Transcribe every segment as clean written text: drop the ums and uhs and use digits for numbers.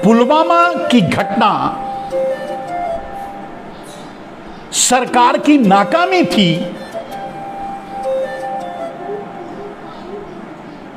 पुलवामा की घटना सरकार की नाकामी थी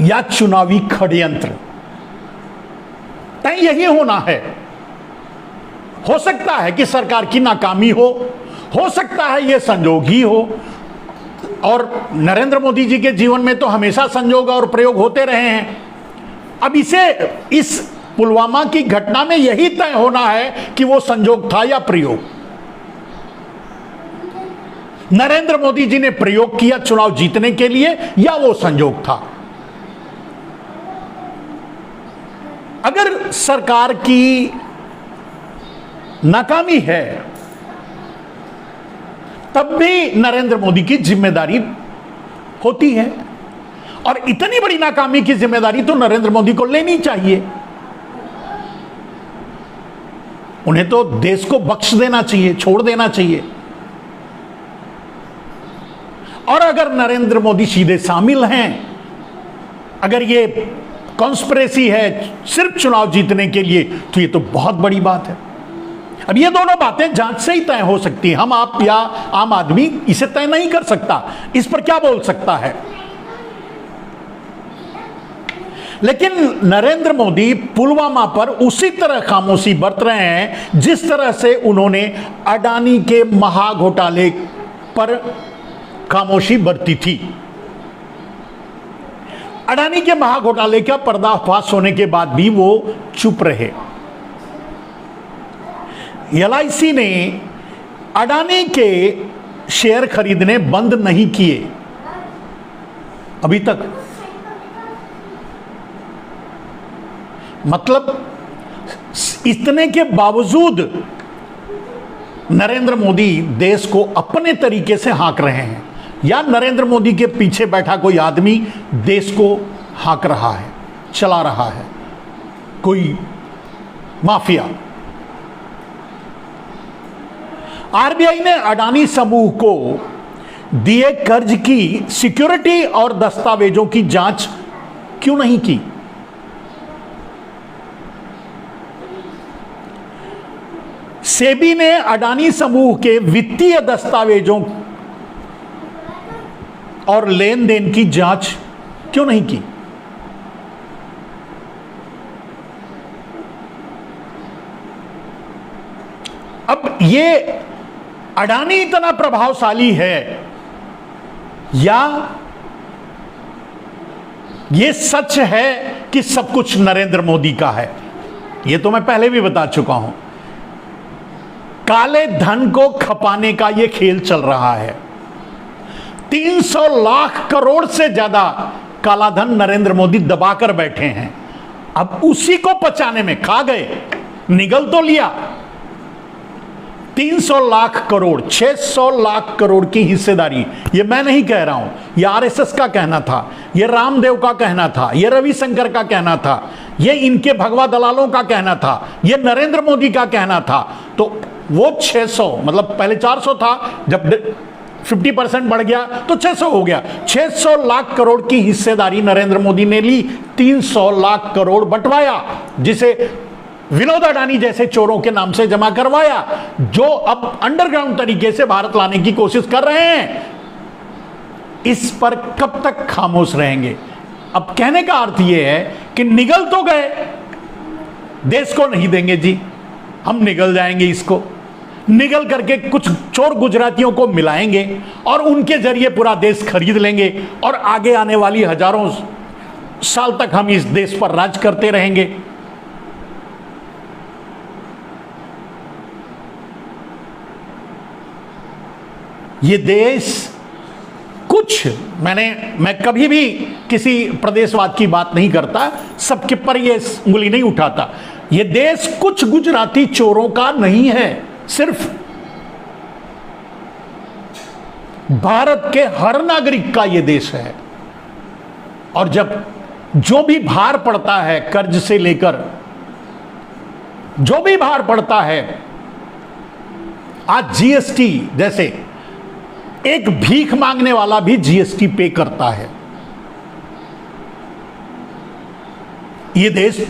या चुनावी षड्यंत्र? तय यही होना है। हो सकता है कि सरकार की नाकामी हो सकता है यह संजोग ही हो, और नरेंद्र मोदी जी के जीवन में तो हमेशा संजोग और प्रयोग होते रहे हैं। अब इस पुलवामा की घटना में यही तय होना है कि वो संजोग था या प्रयोग। नरेंद्र मोदी जी ने प्रयोग किया चुनाव जीतने के लिए या वो संजोग था। अगर सरकार की नाकामी है तब भी नरेंद्र मोदी की जिम्मेदारी होती है, और इतनी बड़ी नाकामी की जिम्मेदारी तो नरेंद्र मोदी को लेनी चाहिए। उन्हें तो देश को बख्श देना चाहिए, छोड़ देना चाहिए। और अगर नरेंद्र मोदी सीधे शामिल हैं, अगर ये कॉन्स्पिरेसी है सिर्फ चुनाव जीतने के लिए, तो ये तो बहुत बड़ी बात है। अब ये दोनों बातें जांच से ही तय हो सकती हैं। हम, आप या आम आदमी इसे तय नहीं कर सकता, इस पर क्या बोल सकता है। लेकिन नरेंद्र मोदी पुलवामा पर उसी तरह खामोशी बरत रहे हैं जिस तरह से उन्होंने अडानी के महाघोटाले पर खामोशी बरती थी। अडानी के महाघोटाले का पर्दाफाश होने के बाद भी वो चुप रहे। एलआईसी ने अडानी के शेयर खरीदने बंद नहीं किए अभी तक। मतलब इतने के बावजूद नरेंद्र मोदी देश को अपने तरीके से हाँक रहे हैं, या नरेंद्र मोदी के पीछे बैठा कोई आदमी देश को हाँक रहा है, चला रहा है, कोई माफिया। आरबीआई ने अडानी समूह को दिए कर्ज की सिक्योरिटी और दस्तावेजों की जांच क्यों नहीं की? सेबी ने अडानी समूह के वित्तीय दस्तावेजों और लेन देन की जांच क्यों नहीं की? अब ये अडानी इतना प्रभावशाली है या ये सच है कि सब कुछ नरेंद्र मोदी का है? ये तो मैं पहले भी बता चुका हूं। काले धन को खपाने का ये खेल चल रहा है। 300 लाख करोड़ से ज्यादा काला धन नरेंद्र मोदी दबाकर बैठे हैं। अब उसी को पचाने में खा गए, निगल तो लिया। 300 लाख करोड़, 600 लाख करोड़ की हिस्सेदारी, ये मैं नहीं कह रहा हूं, ये आरएसएस का कहना था, ये रामदेव का कहना था, ये रविशंकर का कहना था, ये इनके भगवा दलालों का कहना था, ये नरेंद्र मोदी का कहना था। तो वो 600, मतलब पहले 400 था, जब 50% बढ़ गया तो 600 हो गया। 600 लाख करोड़ की हिस्सेदारी नरेंद्र मोदी ने ली, 300 लाख करोड़ बंटवाया, जिसे विनोद अडानी जैसे चोरों के नाम से जमा करवाया, जो अब अंडरग्राउंड तरीके से भारत लाने की कोशिश कर रहे हैं। इस पर कब तक खामोश रहेंगे? अब कहने का अर्थ यह है कि निगल तो गए, देश को नहीं देंगे जी, हम निगल जाएंगे, इसको निगल करके कुछ चोर गुजरातियों को मिलाएंगे और उनके जरिए पूरा देश खरीद लेंगे, और आगे आने वाली हजारों साल तक हम इस देश पर राज करते रहेंगे। ये देश कुछ, मैं कभी भी किसी प्रदेशवाद की बात नहीं करता, सबके पर ये उंगली नहीं उठाता। ये देश कुछ गुजराती चोरों का नहीं है, सिर्फ भारत के हर नागरिक का ये देश है। और जब जो भी भार पड़ता है, कर्ज से लेकर जो भी भार पड़ता है, आज जीएसटी जैसे एक भीख मांगने वाला भी जीएसटी पे करता है। ये देश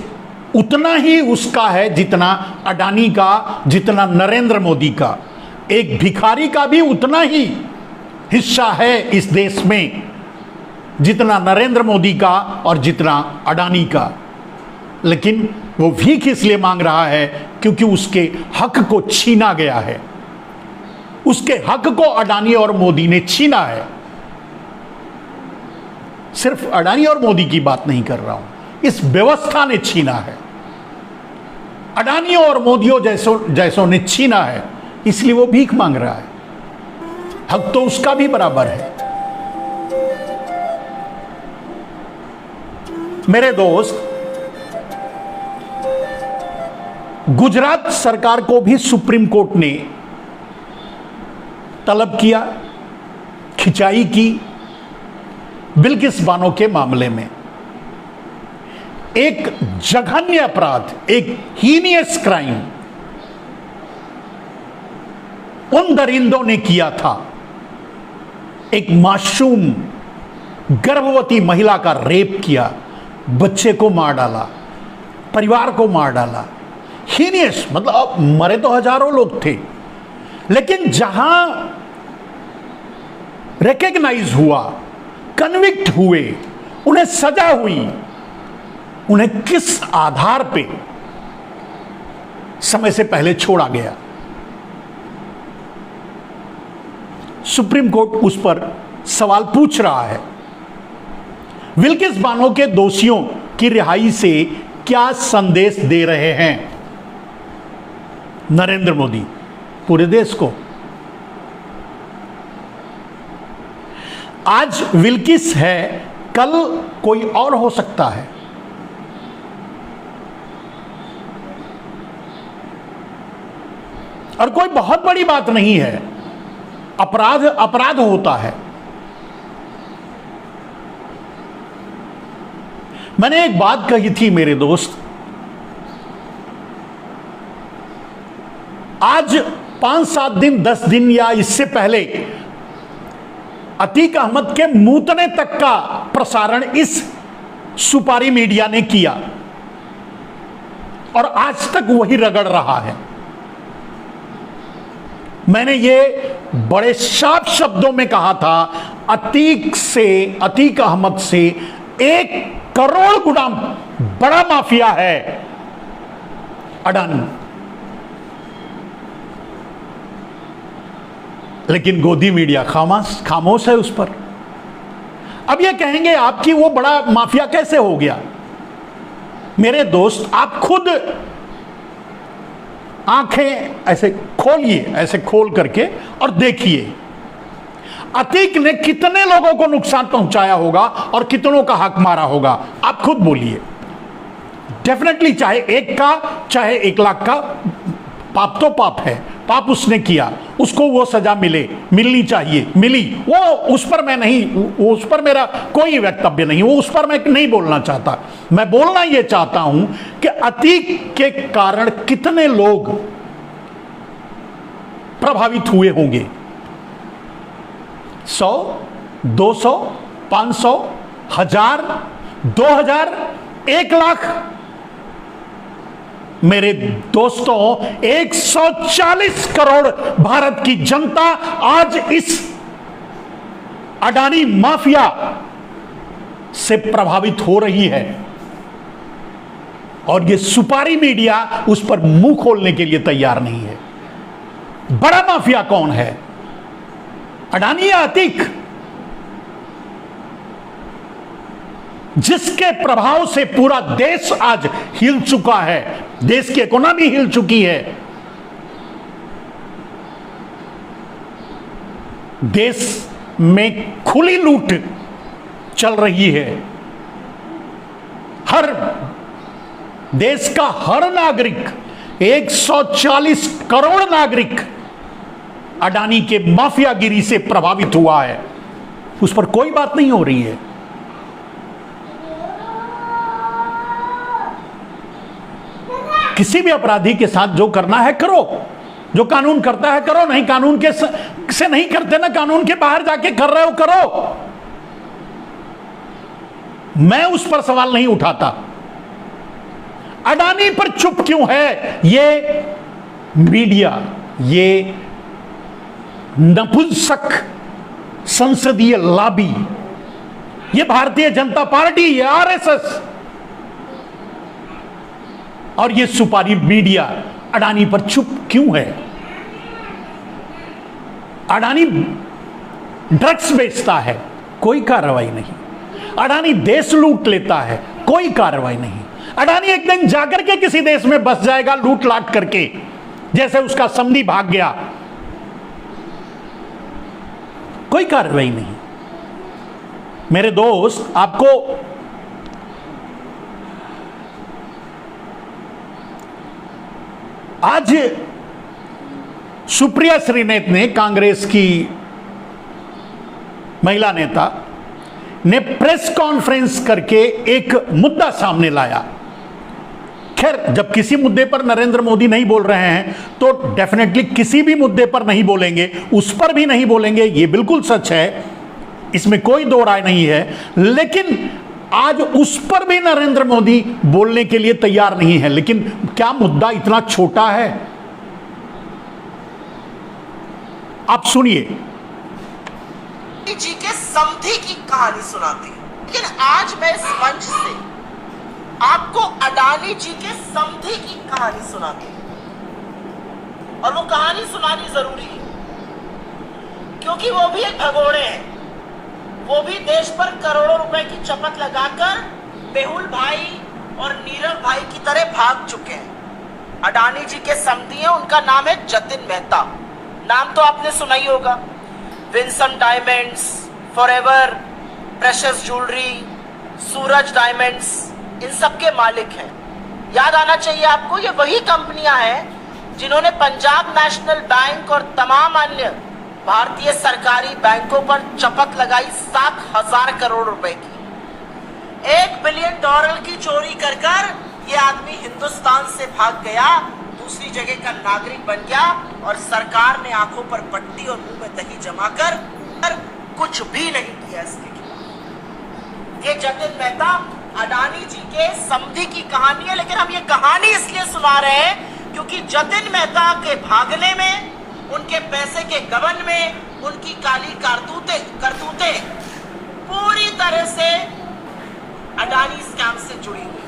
उतना ही उसका है जितना अडानी का, जितना नरेंद्र मोदी का। एक भिखारी का भी उतना ही हिस्सा है इस देश में जितना नरेंद्र मोदी का और जितना अडानी का। लेकिन वो भीख इसलिए मांग रहा है क्योंकि उसके हक को छीना गया है। उसके हक को अडानी और मोदी ने छीना है। सिर्फ अडानी और मोदी की बात नहीं कर रहा हूं, इस व्यवस्था ने छीना है। अडानी और मोदियों जैसों ने छीना है, इसलिए वो भीख मांग रहा है। हक तो उसका भी बराबर है। मेरे दोस्त, गुजरात सरकार को भी सुप्रीम कोर्ट ने तलब किया, खिंचाई की बिल्किस बानो के मामले में। एक जघन्य अपराध, एक हीनियस क्राइम उन दरिंदों ने किया था। एक मासूम गर्भवती महिला का रेप किया, बच्चे को मार डाला, परिवार को मार डाला। हीनियस मतलब मरे तो हजारों लोग थे, लेकिन जहां रिकॉग्नाइज हुआ, कन्विक्ट हुए, उन्हें सजा हुई, उन्हें किस आधार पे समय से पहले छोड़ा गया? सुप्रीम कोर्ट उस पर सवाल पूछ रहा है। बिल्किस बानो के दोषियों की रिहाई से क्या संदेश दे रहे हैं नरेंद्र मोदी पूरे देश को? आज बिल्किस है, कल कोई और हो सकता है। और कोई बहुत बड़ी बात नहीं है। अपराध अपराध होता है। मैंने एक बात कही थी मेरे दोस्त, आज 5-7 दिन 10 दिन या इससे पहले अतीक अहमद के मूतने तक का प्रसारण इस सुपारी मीडिया ने किया और आज तक वही रगड़ रहा है। मैंने ये बड़े साफ शब्दों में कहा था, अतीक अहमद से 1 करोड़ गुना बड़ा माफिया है अडानी। लेकिन गोदी मीडिया खामोश है उस पर। अब ये कहेंगे आपकी वो बड़ा माफिया कैसे हो गया? मेरे दोस्त, आप खुद आंखें ऐसे खोलिए, ऐसे खोल करके और देखिए अतीक ने कितने लोगों को नुकसान पहुंचाया होगा और कितनों का हक मारा होगा। आप खुद बोलिए। डेफिनेटली चाहे 1 का चाहे 1 लाख का, पाप तो पाप है। पाप उसने किया, उसको वो सजा मिलनी चाहिए, मिली। वो उस पर मैं नहीं, वो उस पर मेरा कोई वक्तव्य नहीं, वो उस पर मैं नहीं बोलना चाहता। मैं बोलना ये चाहता हूं कि अतीक के कारण कितने लोग प्रभावित हुए होंगे। 100, 200, 500, 1000, 2000, 1 लाख। मेरे दोस्तों, 140 करोड़ भारत की जनता आज इस अडानी माफिया से प्रभावित हो रही है और ये सुपारी मीडिया उस पर मुंह खोलने के लिए तैयार नहीं है। बड़ा माफिया कौन है, अडानी या अतीक? जिसके प्रभाव से पूरा देश आज हिल चुका है, देश की इकोनॉमी हिल चुकी है, देश में खुली लूट चल रही है। हर देश का हर नागरिक, 140 करोड़ नागरिक अडानी के माफियागिरी से प्रभावित हुआ है। उस पर कोई बात नहीं हो रही है। किसी भी अपराधी के साथ जो करना है करो, जो कानून करता है करो, नहीं कानून के से नहीं करते ना, कानून के बाहर जाके कर रहे हो करो। मैं उस पर सवाल नहीं उठाता। अडानी पर चुप क्यों है? ये मीडिया, ये नपुंसक संसदीय लॉबी, ये भारतीय जनता पार्टी, ये आरएसएस और ये सुपारी मीडिया अडानी पर चुप क्यों है? अडानी ड्रग्स बेचता है, कोई कार्रवाई नहीं। अडानी देश लूट लेता है, कोई कार्रवाई नहीं। अडानी एक दिन जाकर के किसी देश में बस जाएगा लूट लाट करके, जैसे उसका समधी भाग गया, कोई कार्रवाई नहीं। मेरे दोस्त, आपको आज सुप्रिया श्रीनेत ने, कांग्रेस की महिला नेता ने प्रेस कॉन्फ्रेंस करके एक मुद्दा सामने लाया। खैर, जब किसी मुद्दे पर नरेंद्र मोदी नहीं बोल रहे हैं तो डेफिनेटली किसी भी मुद्दे पर नहीं बोलेंगे, उस पर भी नहीं बोलेंगे, ये बिल्कुल सच है, इसमें कोई दो राय नहीं है। लेकिन आज उस पर भी नरेंद्र मोदी बोलने के लिए तैयार नहीं है। लेकिन क्या मुद्दा इतना छोटा है? आप सुनिए। जी के समधी की कहानी सुनाती हूं, लेकिन आज मैं इस मंच से आपको अडानी जी के समधी की कहानी सुनाती हूं। और वो कहानी सुनानी जरूरी है, क्योंकि वो भी एक भगोड़े हैं। वो भी देश पर करोड़ों रुपए की चपत लगाकर मेहुल भाई और नीरव भाई की तरह भाग चुके हैं। अडानी जी के समधी हैं, उनका नाम है जतिन मेहता। नाम तो आपने सुना ही होगा। Vinson diamonds, forever, precious jewellery, Suraj diamonds, इन सब के मालिक हैं। याद आना चाहिए आपको, ये वही कंपनियां हैं जिन्होंने पंजाब नेशनल बैंक और तमाम अन्य भारतीय सरकारी बैंकों पर चपत लगाई 7,000 करोड़ रुपए की। $1 बिलियन की चोरी कर ये आदमी हिंदुस्तान से भाग गया, दूसरी जगह का नागरिक बन गया और सरकार ने आंखों पर पट्टी और मुंह में दही जमाकर कुछ भी नहीं किया इसके खिलाफ। ये जतिन मेहता अडानी जी के समधी की कहानी है। लेकिन हम ये कहानी इसलिए सुना रहे हैं क्योंकि जतिन मेहता के भागने में, उनके पैसे के गबन में, उनकी काली करतूतें पूरी तरह से अडानी स्कैम से जुड़ी हुई।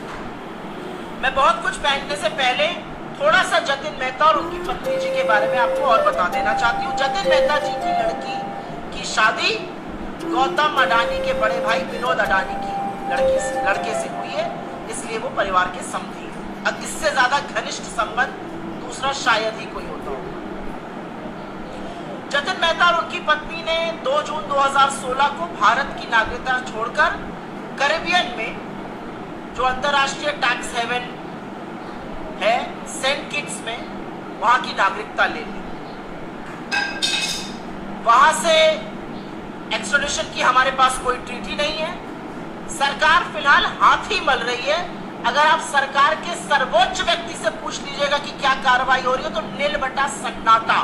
मैं बहुत कुछ पहनने से पहले थोड़ा सा जतिन मेहता और उनकी पत्नी जी के बारे में आपको और बता देना चाहती हूँ। जतिन मेहता जी की लड़की की शादी गौतम अडानी के बड़े भाई विनोद अडानी की लड़के से हुई है, इसलिए वो परिवार के समधी हैं। अब इससे ज्यादा घनिष्ठ संबंध दूसरा शायद ही कोई होता हो। जतिन मेहता और उनकी पत्नी ने 2 जून 2016 को भारत की नागरिकता छोड़कर कैरेबियन में, जो अंतरराष्ट्रीय टैक्स हेवन है, सेंट किट्स में, वहां की नागरिकता ले ली। वहां से एक्स्ट्राडिशन की हमारे पास कोई ट्रीटी नहीं है। सरकार फिलहाल हाथ ही मल रही है। अगर आप सरकार के सर्वोच्च व्यक्ति से पूछ लीजिएगा कि क्या कार्रवाई हो रही है, तो नील बटा सन्नाटा।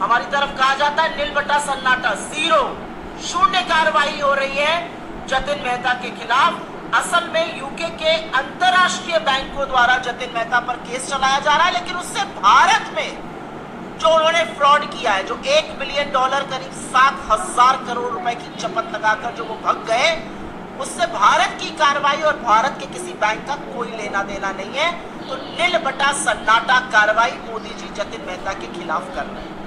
हमारी तरफ कहा जाता है नील बटा सन्नाटा, 0, शून्य कार्रवाई हो रही है जतिन मेहता के खिलाफ। असल में यूके के अंतरराष्ट्रीय बैंकों द्वारा जतिन मेहता पर केस चलाया जा रहा है, लेकिन उससे भारत में जो उन्होंने फ्रॉड किया है, जो $1 बिलियन करीब 7,000 करोड़ रुपए की चपत लगाकर जो वो भग गए, उससे भारत की कार्रवाई और भारत के किसी बैंक का कोई लेना देना नहीं है। तो नील बटा सन्नाटा कार्रवाई मोदी जी जतिन मेहता के खिलाफ कर रहे हैं।